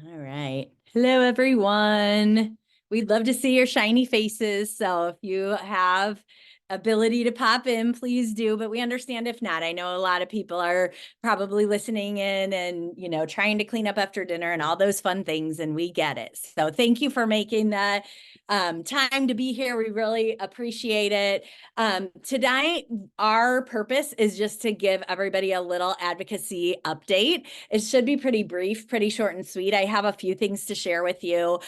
All right. Hello, everyone. We'd love to see your shiny faces. So if you have ability to pop in, please do. But we understand if not. I know a lot of people are probably listening in and, trying to clean up after dinner and all those fun things. And we get it. So thank you for making the time to be here. We really appreciate it. Tonight, our purpose is just to give everybody a little advocacy update. It should be pretty brief, pretty short and sweet. I have a few things to share with you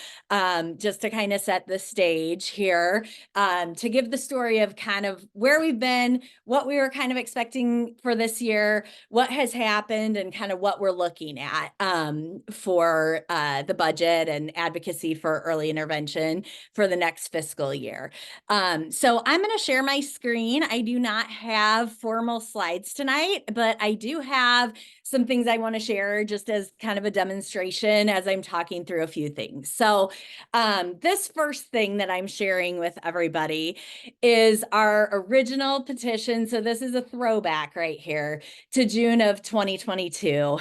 just to kind of set the stage here, to give the story of kind of where we've been, what we were kind of expecting for this year, what has happened, and kind of what we're looking at for the budget and advocacy for early intervention for the next fiscal year. So I'm going to share my screen. I do not have formal slides tonight, but I do have some things I want to share just as kind of a demonstration as I'm talking through a few things. So this first thing that I'm sharing with everybody is our original petition. So this is a throwback right here to June of 2022.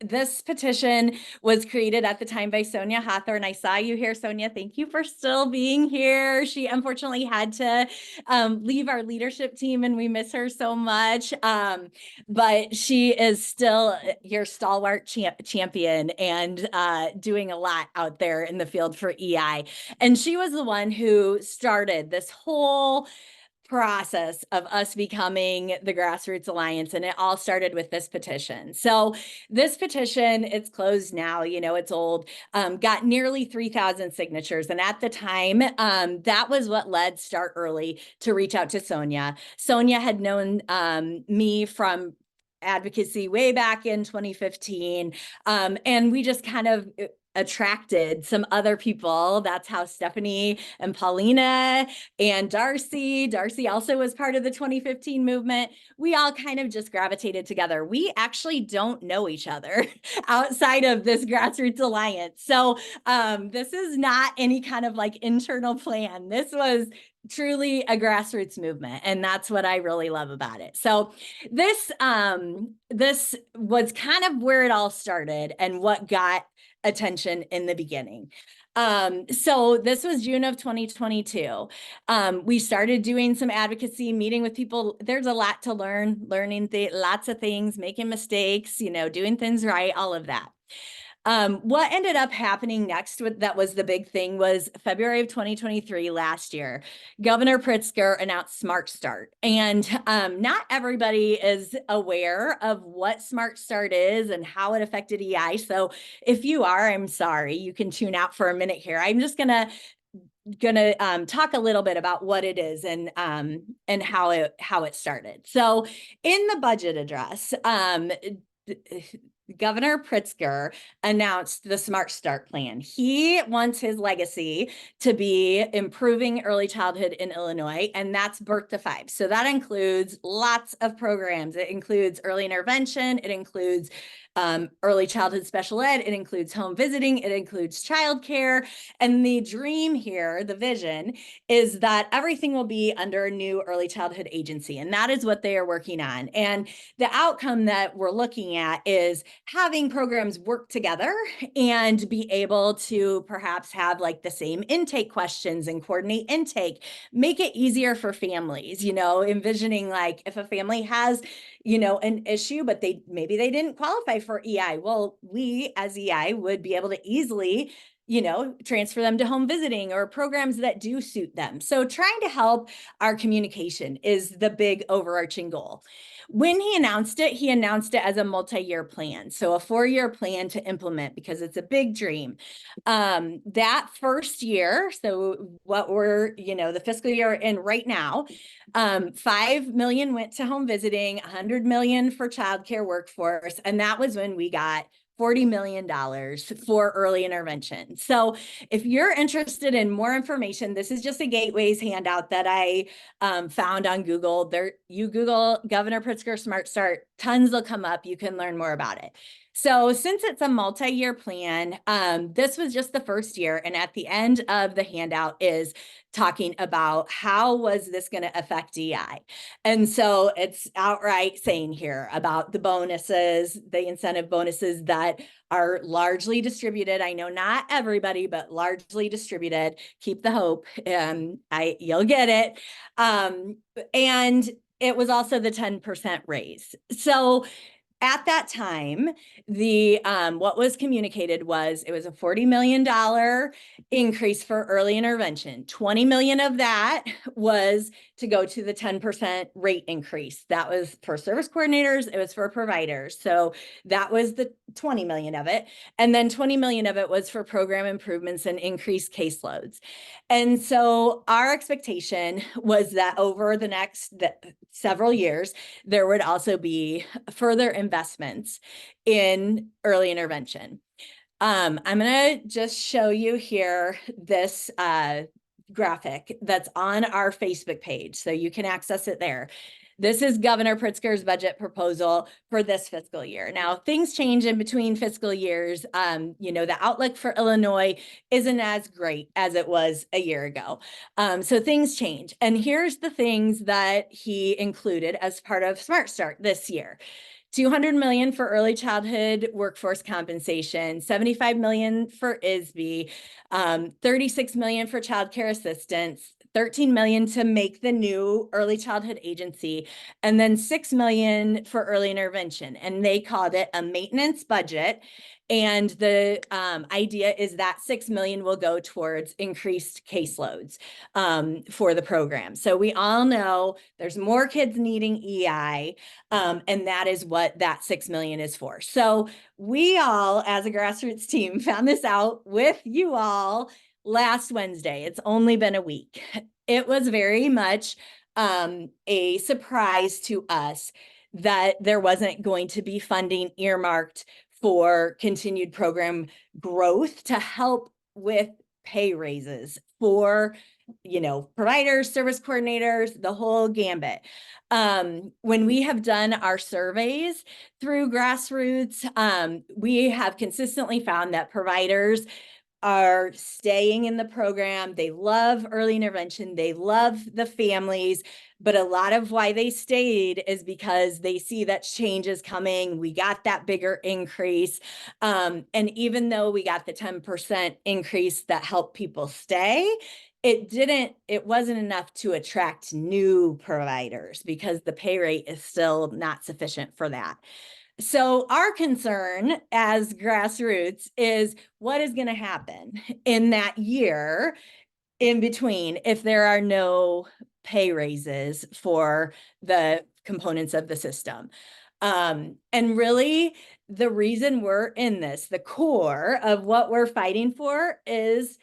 This petition was created at the time by Sonia Hawthorne. I saw you here, Sonia. Thank you for still being here. She unfortunately had to leave our leadership team, and we miss her so much. But she is still your stalwart champion and doing a lot out there in the field for EI. And she was the one who started this whole process of us becoming the Grassroots Alliance, and it all started with this petition. So this petition, it's closed now, it's old, got nearly 3,000 signatures. And at the time, that was what led Start Early to reach out to Sonia. Sonia had known me from advocacy way back in 2015. And we just kind of attracted some other people. That's how Stephanie and Paulina and Darcy also was part of the 2015 movement. We all kind of just gravitated together. We actually don't know each other outside of this Grassroots Alliance. So this is not any kind of like internal plan. This was truly a grassroots movement, and that's what I really love about it. So this was kind of where it all started and what got attention in the beginning. So this was June of 2022. We started doing some advocacy, meeting with people. There's a lot to learning lots of things, making mistakes, doing things right, all of that. What ended up happening next that was the big thing was February of 2023 last year, Governor Pritzker announced Smart Start. And not everybody is aware of what Smart Start is and how it affected EI. So if you are, I'm sorry, you can tune out for a minute here. I'm just gonna talk a little bit about what it is and how it started. So in the budget address, Governor Pritzker announced the Smart Start plan. He wants his legacy to be improving early childhood in Illinois, and that's birth to 5. So that includes lots of programs. It includes early intervention. It includes early childhood special ed. It includes home visiting. It includes childcare. And the dream here, the vision, is that everything will be under a new early childhood agency. And that is what they are working on. And the outcome that we're looking at is having programs work together and be able to perhaps have like the same intake questions and coordinate intake, make it easier for families, envisioning like if a family has an issue, but maybe they didn't qualify for EI. Well, we as EI would be able to easily transfer them to home visiting or programs that do suit them. So trying to help our communication is the big overarching goal. When he announced it as a multi-year plan. So a 4-year plan to implement because it's a big dream. That first year, so what we're, the fiscal year in right now, 5 million went to home visiting, 100 million for childcare workforce. And that was when we got $40 million for early intervention. So if you're interested in more information, this is just a Gateways handout that I found on Google. You Google Governor Pritzker Smart Start, tons will come up. You can learn more about it. So since it's a multi-year plan, this was just the first year. And at the end of the handout is talking about how was this going to affect DI. And so it's outright saying here about the bonuses, the incentive bonuses that are largely distributed. I know not everybody, but largely distributed. Keep the hope. You'll get it. And it was also the 10% raise. So at that time, the what was communicated was it was a $40 million increase for early intervention. 20 million of that was to go to the 10% rate increase. That was for service coordinators, it was for providers. So that was the 20 million of it. And then 20 million of it was for program improvements and increased caseloads. And so our expectation was that over the next several years, there would also be further investments in early intervention. I'm going to just show you here this graphic that's on our Facebook page, so you can access it there. This is Governor Pritzker's budget proposal for this fiscal year. Now, things change in between fiscal years. The outlook for Illinois isn't as great as it was a year ago. So things change. And here's the things that he included as part of Smart Start this year. 200 million for early childhood workforce compensation, 75 million for ISB, 36 million for childcare assistance, 13 million to make the new early childhood agency, and then 6 million for early intervention. And they called it a maintenance budget. And the idea is that 6 million will go towards increased caseloads for the program. So we all know there's more kids needing EI, and that is what that 6 million is for. So we all, as a grassroots team, found this out with you all last Wednesday. It's only been a week. It was very much a surprise to us that there wasn't going to be funding earmarked for continued program growth to help with pay raises for, providers, service coordinators, the whole gambit. When we have done our surveys through Grassroots, we have consistently found that providers are staying in the program. They love early intervention. They love the families, but a lot of why they stayed is because they see that change is coming. We got that bigger increase. And even though we got the 10% increase that helped people stay, it wasn't enough to attract new providers because the pay rate is still not sufficient for that. So our concern as Grassroots is what is going to happen in that year in between if there are no pay raises for the components of the system. And really, the reason we're in this, the core of what we're fighting for is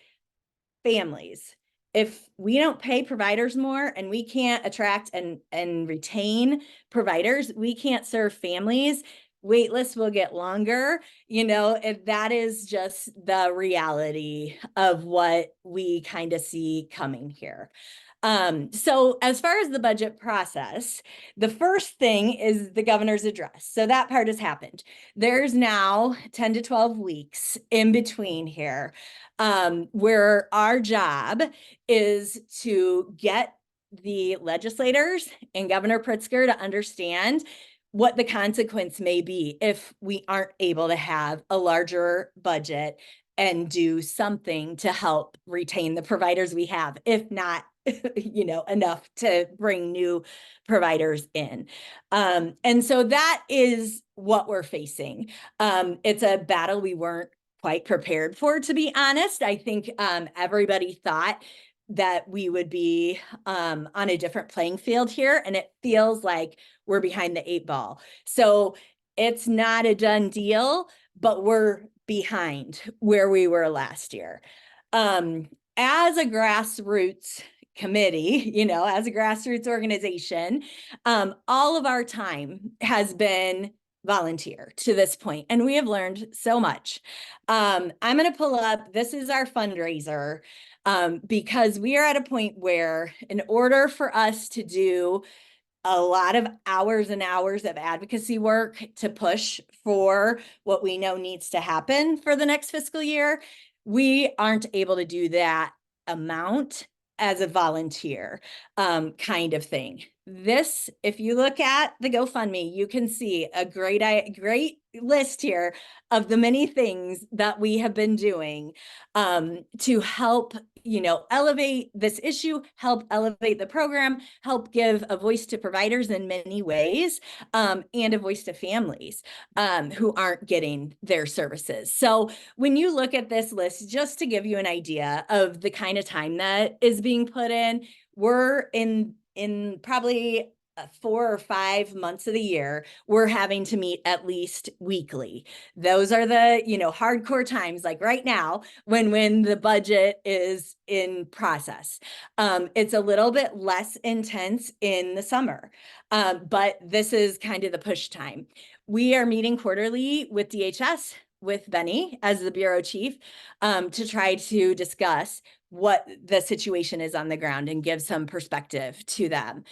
families. If we don't pay providers more and we can't attract and retain providers, we can't serve families, wait lists will get longer. If that is just the reality of what we kind of see coming here. So as far as the budget process, the first thing is the governor's address. So that part has happened. There's now 10 to 12 weeks in between here, where our job is to get the legislators and Governor Pritzker to understand what the consequence may be if we aren't able to have a larger budget and do something to help retain the providers we have, if not enough to bring new providers in. And so that is what we're facing. It's a battle we weren't quite prepared for, to be honest. I think everybody thought that we would be on a different playing field here, and it feels like we're behind the 8 ball. So it's not a done deal, but we're behind where we were last year. As a grassroots committee, as a grassroots organization, all of our time has been volunteer to this point, and we have learned so much. I'm going to pull up, this is our fundraiser, because we are at a point where in order for us to do a lot of hours and hours of advocacy work to push for what we know needs to happen for the next fiscal year. We aren't able to do that amount as a volunteer kind of thing. This, if you look at the GoFundMe, you can see a great list here of the many things that we have been doing to help, elevate this issue, help elevate the program, help give a voice to providers in many ways, and a voice to families who aren't getting their services. So when you look at this list, just to give you an idea of the kind of time that is being put in, we're in probably 4 or 5 months of the year, we're having to meet at least weekly. Those are the, hardcore times, like right now, when the budget is in process. It's a little bit less intense in the summer, but this is kind of the push time. We are meeting quarterly with DHS, with Benny as the bureau chief, to try to discuss what the situation is on the ground and give some perspective to them.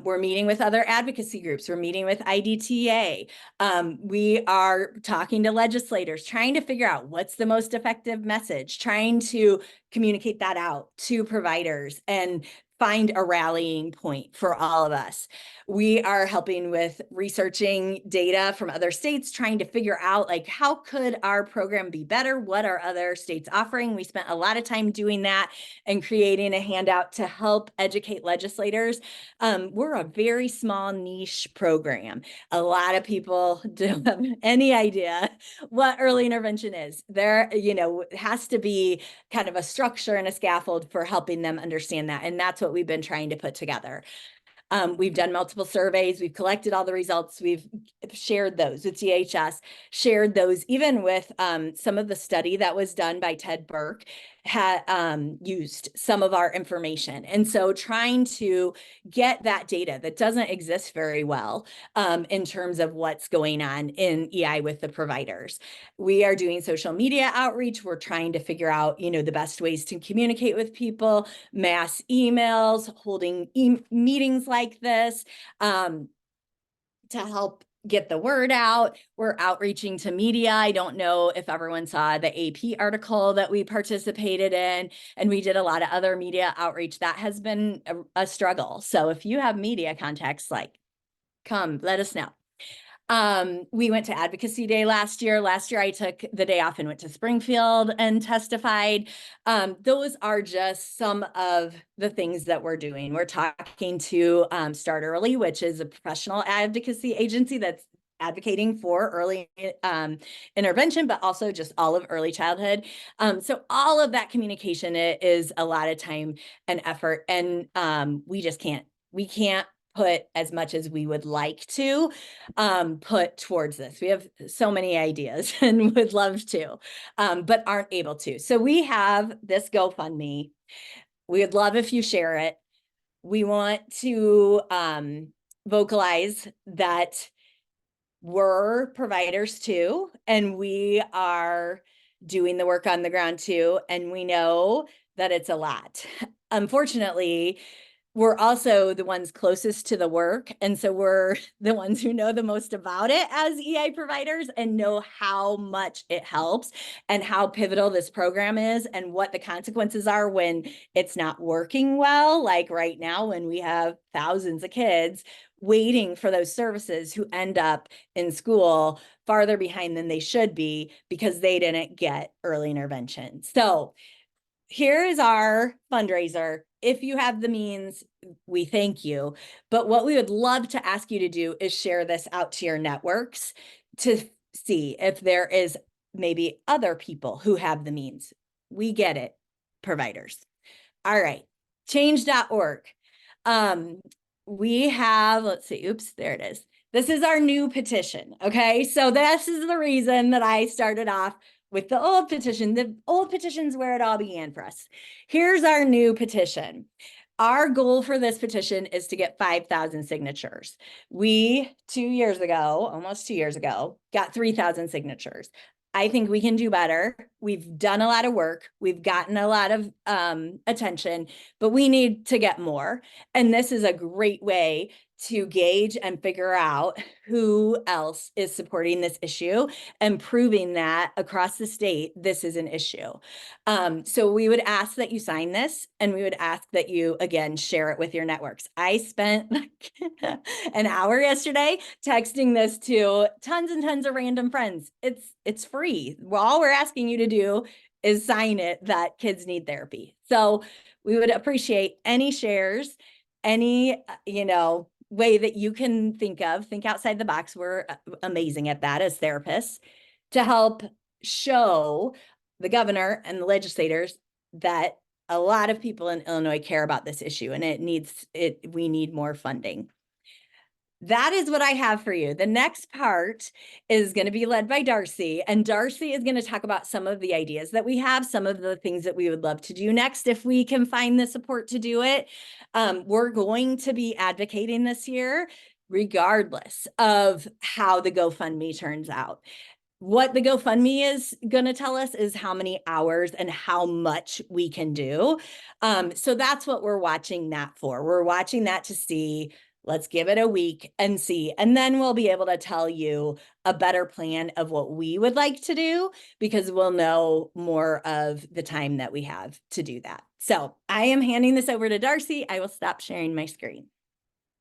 We're meeting with other advocacy groups. We're meeting with IDTA. We are talking to legislators, trying to figure out what's the most effective message, trying to communicate that out to providers and find a rallying point for all of us. We are helping with researching data from other states, trying to figure out, like, how could our program be better? What are other states offering? We spent a lot of time doing that and creating a handout to help educate legislators. We're a very small niche program. A lot of people don't have any idea what early intervention is. There, it has to be kind of a structure and a scaffold for helping them understand that. And that's what we've been trying to put together. We've done multiple surveys. We've collected all the results. We've shared those with DHS, shared those even with some of the study that was done by Ted Burke, had used some of our information. And so trying to get that data that doesn't exist very well in terms of what's going on in EI with the providers. We are doing social media outreach. We're trying to figure out, the best ways to communicate with people, mass emails, holding meetings like this to help get the word out. We're outreaching to media. I don't know if everyone saw the AP article that we participated in, and we did a lot of other media outreach. That has been a struggle. So if you have media contacts, come, let us know. We went to Advocacy Day last year. Last year, I took the day off and went to Springfield and testified. Those are just some of the things that we're doing. We're talking to Start Early, which is a professional advocacy agency that's advocating for early intervention, but also just all of early childhood. So all of that communication is a lot of time and effort, and we can't put as much as we would like to put towards this. We have so many ideas and would love to, but aren't able to. So we have this GoFundMe. We would love if you share it. We want to vocalize that we're providers too, and we are doing the work on the ground too, and we know that it's a lot. Unfortunately, we're also the ones closest to the work. And so we're the ones who know the most about it as EI providers and know how much it helps and how pivotal this program is and what the consequences are when it's not working well. Like right now, when we have thousands of kids waiting for those services who end up in school farther behind than they should be because they didn't get early intervention. So here is our fundraiser. If you have the means, we thank you. But what we would love to ask you to do is share this out to your networks to see if there is maybe other people who have the means. We get it, providers. All right, change.org. We have, let's see, oops, there it is. This is our new petition, okay? So this is the reason that I started off with the old petition. The old petition's where it all began for us. Here's our new petition. Our goal for this petition is to get 5,000 signatures. We, 2 years ago, almost 2 years ago, got 3,000 signatures. I think we can do better. We've done a lot of work. We've gotten a lot of attention, but we need to get more. And this is a great way to gauge and figure out who else is supporting this issue and proving that across the state, this is an issue. So we would ask that you sign this, and we would ask that you, again, share it with your networks. I spent like an hour yesterday texting this to tons and tons of random friends. It's free. All we're asking you to do is sign it that kids need therapy. So we would appreciate any shares, any, way that you can think outside the box. We're amazing at that as therapists, to help show the governor and the legislators that a lot of people in Illinois care about this issue, and we need more funding. That is what I have for you. The next part is going to be led by Darcy, and Darcy is going to talk about some of the ideas that we have, some of the things that we would love to do next if we can find the support to do it. We're going to be advocating this year, regardless of how the GoFundMe turns out. What the GoFundMe is going to tell us is how many hours and how much we can do. So that's what we're watching that for. We're watching that to see, let's give it a week and see. And then we'll be able to tell you a better plan of what we would like to do, because we'll know more of the time that we have to do that. So I am handing this over to Darcy. I will stop sharing my screen.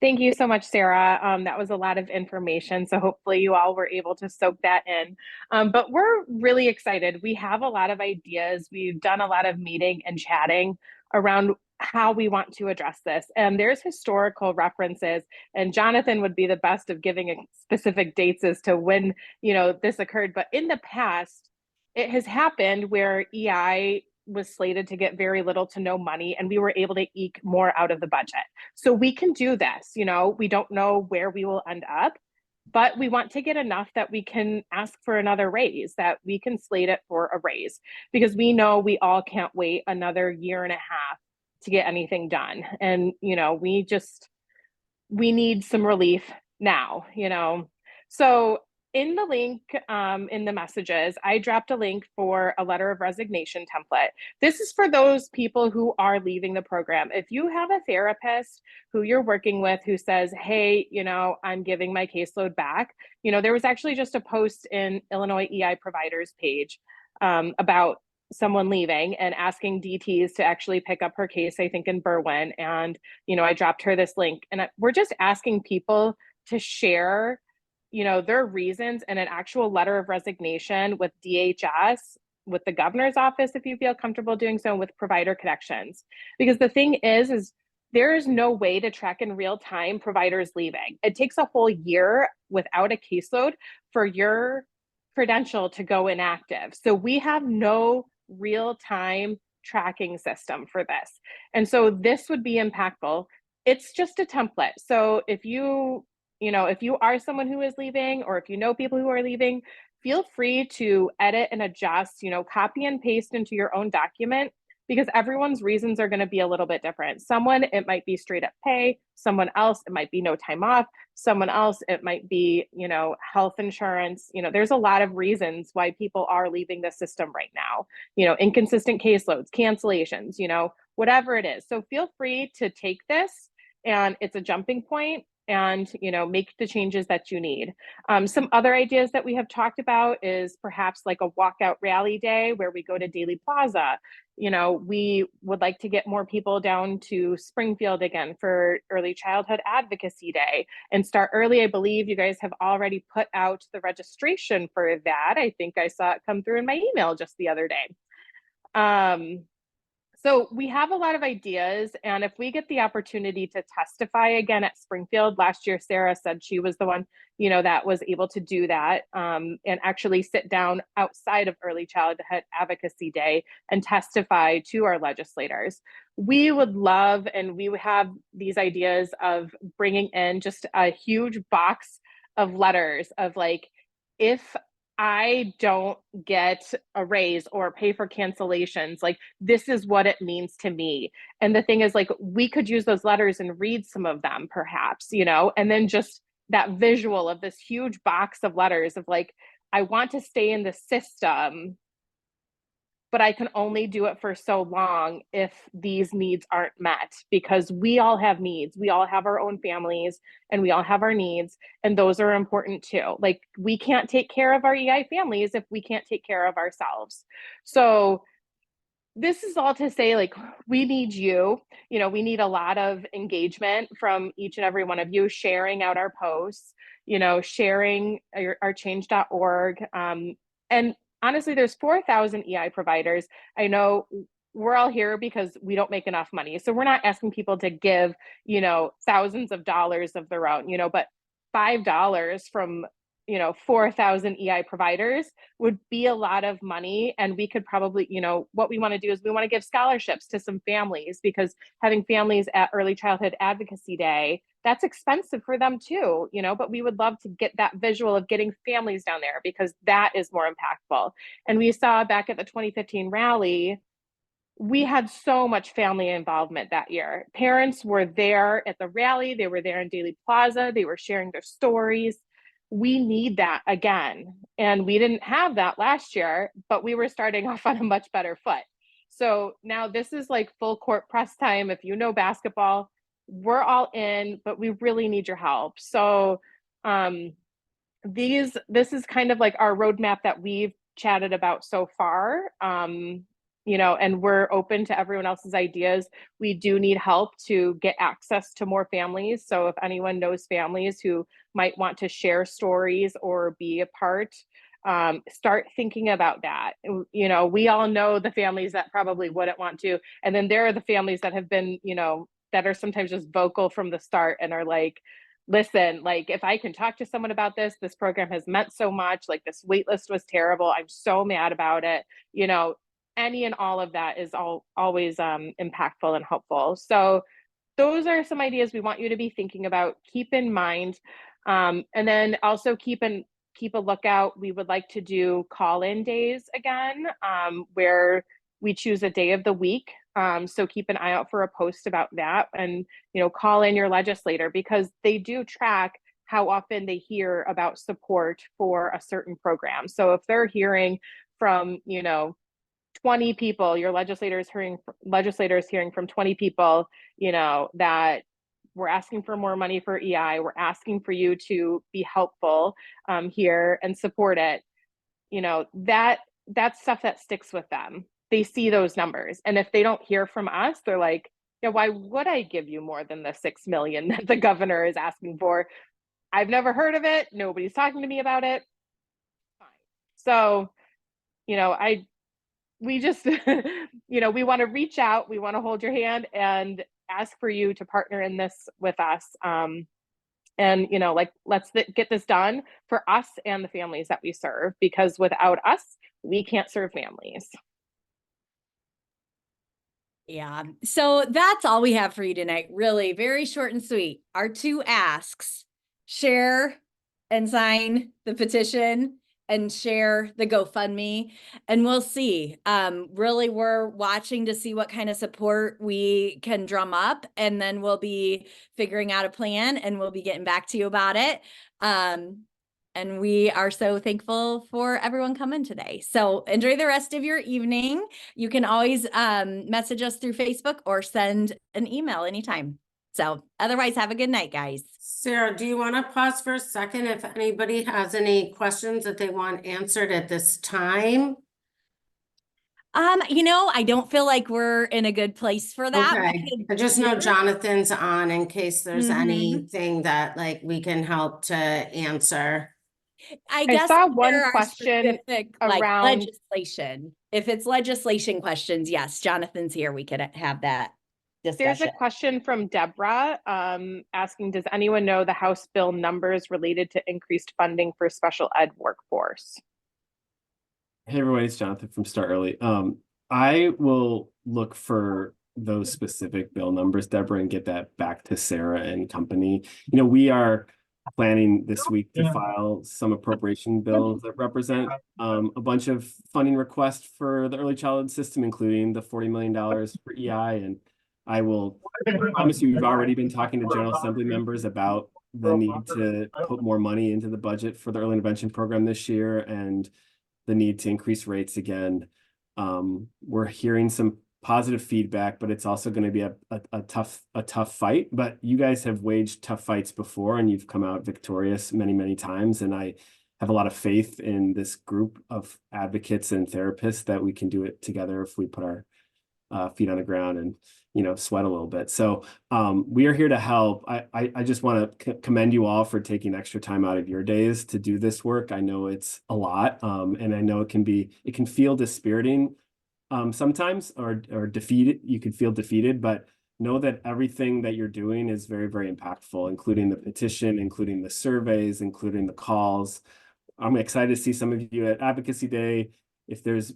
Thank you so much, Sarah. That was a lot of information. So hopefully you all were able to soak that in. But we're really excited. We have a lot of ideas. We've done a lot of meeting and chatting around how we want to address this. And there's historical references, and Jonathan would be the best of giving specific dates as to when, this occurred. But in the past, it has happened where EI was slated to get very little to no money, and we were able to eke more out of the budget. So we can do this. We don't know where we will end up, but we want to get enough that we can ask for another raise, that we can slate it for a raise, because we know we all can't wait another year and a half to get anything done. And, we need some relief now, So in the link, in the messages, I dropped a link for a letter of resignation template. This is for those people who are leaving the program. If you have a therapist who you're working with who says, hey, I'm giving my caseload back, there was actually just a post in Illinois EI providers page about someone leaving and asking DTs to actually pick up her case, I think in Berwyn. And, I dropped her this link, and we're just asking people to share their reasons and an actual letter of resignation with DHS, with the governor's office, if you feel comfortable doing so, with provider connections. Because the thing is there is no way to track in real time providers leaving. It takes a whole year without a caseload for your credential to go inactive. So we have no real time tracking system for this. And so this would be impactful. It's just a template. So if you are someone who is leaving, or if you know people who are leaving, feel free to edit and adjust, copy and paste into your own document, because everyone's reasons are going to be a little bit different. Someone, it might be straight up pay. Someone else, it might be no time off. Someone else, it might be, health insurance. There's a lot of reasons why people are leaving the system right now, inconsistent caseloads, cancellations, whatever it is. So feel free to take this, and it's a jumping point, and make the changes that you need. Some other ideas that we have talked about is perhaps like a walkout rally day where we go to Daily Plaza. We would like to get more people down to Springfield again for Early Childhood Advocacy Day and start early. I believe you guys have already put out the registration for that. I think I saw it come through in my email just the other day. So we have a lot of ideas, and if we get the opportunity to testify again at Springfield, last year Sarah said she was the one, that was able to do that, and actually sit down outside of Early Childhood Advocacy Day and testify to our legislators. We would love, and we would have these ideas of bringing in just a huge box of letters of like, if I don't get a raise or pay for cancellations, like this is what it means to me. And the thing is, like, we could use those letters and read some of them perhaps, and then just that visual of this huge box of letters of like, I want to stay in the system, but I can only do it for so long if these needs aren't met, because we all have needs. We all have our own families and we all have our needs, and those are important too. Like, we can't take care of our EI families if we can't take care of ourselves. So this is all to say, like, we need you. We need a lot of engagement from each and every one of you, sharing out our posts, sharing our change.org. And honestly, there's 4,000 EI providers. I know we're all here because we don't make enough money. So we're not asking people to give, thousands of dollars of their own, but $5 from 4,000 EI providers would be a lot of money. And we could probably, what we want to do is we want to give scholarships to some families, because having families at Early Childhood Advocacy Day, that's expensive for them too, but we would love to get that visual of getting families down there, because that is more impactful. And we saw back at the 2015 rally, we had so much family involvement that year. Parents were there at the rally. They were there in Daily Plaza. They were sharing their stories. We need that again. And we didn't have that last year, but we were starting off on a much better foot. So now this is like full court press time. If you know basketball, we're all in, but we really need your help. So this is kind of like our roadmap that we've chatted about so far. And we're open to everyone else's ideas. We do need help to get access to more families. So if anyone knows families who might want to share stories or be a part, start thinking about that. We all know the families that probably wouldn't want to. And then there are the families that have been, that are sometimes just vocal from the start and are like, listen, like, if I can talk to someone about this program has meant so much. Like, this wait list was terrible. I'm so mad about it. Any and all of that is always impactful and helpful. So those are some ideas we want you to be thinking about. Keep in mind, and then also keep a lookout. We would like to do call-in days again, where we choose a day of the week. So keep an eye out for a post about that, and call in your legislator, because they do track how often they hear about support for a certain program. So if they're hearing from 20 people, your legislators hearing from 20 people, that we're asking for more money for EI, we're asking for you to be helpful here and support it. That's stuff that sticks with them. They see those numbers, and if they don't hear from us, they're like, yeah, why would I give you more than the 6 million that the governor is asking for? I've never heard of it. Nobody's talking to me about it. Fine. So, we just, we want to reach out. We want to hold your hand and ask for you to partner in this with us. And, let's get this done for us and the families that we serve, because without us, we can't serve families. Yeah. So that's all we have for you tonight. Really very short and sweet. Our 2 asks: share and sign the petition, and share the GoFundMe, and we'll see. Really, we're watching to see what kind of support we can drum up, and then we'll be figuring out a plan, and we'll be getting back to you about it. And we are so thankful for everyone coming today. So enjoy the rest of your evening. You can always message us through Facebook or send an email anytime. So otherwise, have a good night, guys. Sarah, do you want to pause for a second if anybody has any questions that they want answered at this time? I don't feel like we're in a good place for that. Okay, I just know Jonathan's on in case there's anything that we can help to answer. I guess saw one there are question specific, around legislation. If it's legislation questions, yes, Jonathan's here. We could have that discussion. There's a question from Deborah asking, does anyone know the House bill numbers related to increased funding for special ed workforce? Hey everybody, it's Jonathan from Start Early. I will look for those specific bill numbers, Deborah, and get that back to Sarah and company. We are planning this week to file some appropriation bills that represent a bunch of funding requests for the early childhood system, including the $40 million for EI. And I will promise you, we've already been talking to General Assembly members about the need to put more money into the budget for the early intervention program this year, and the need to increase rates again. We're hearing some positive feedback, but it's also going to be a tough fight. But you guys have waged tough fights before, and you've come out victorious many times. And I have a lot of faith in this group of advocates and therapists that we can do it together if we put our feet on the ground and, you know, sweat a little bit. So we are here to help. I just want to commend you all for taking extra time out of your days to do this work. I know it's a lot, and I know it can feel dispiriting sometimes, or defeated. You can feel defeated, but know that everything that you're doing is very impactful, including the petition, including the surveys, including the calls. I'm excited to see some of you at Advocacy Day. If there's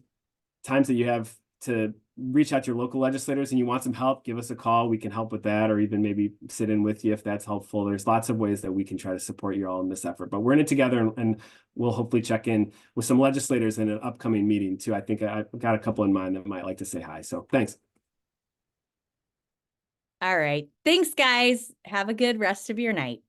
times that you have to reach out to your local legislators and you want some help, give us a call. We can help with that, or even maybe sit in with you if that's helpful. There's lots of ways that we can try to support you all in this effort, but we're in it together, and we'll hopefully check in with some legislators in an upcoming meeting too. I think I've got a couple in mind that might like to say hi. So thanks. All right. Thanks, guys. Have a good rest of your night.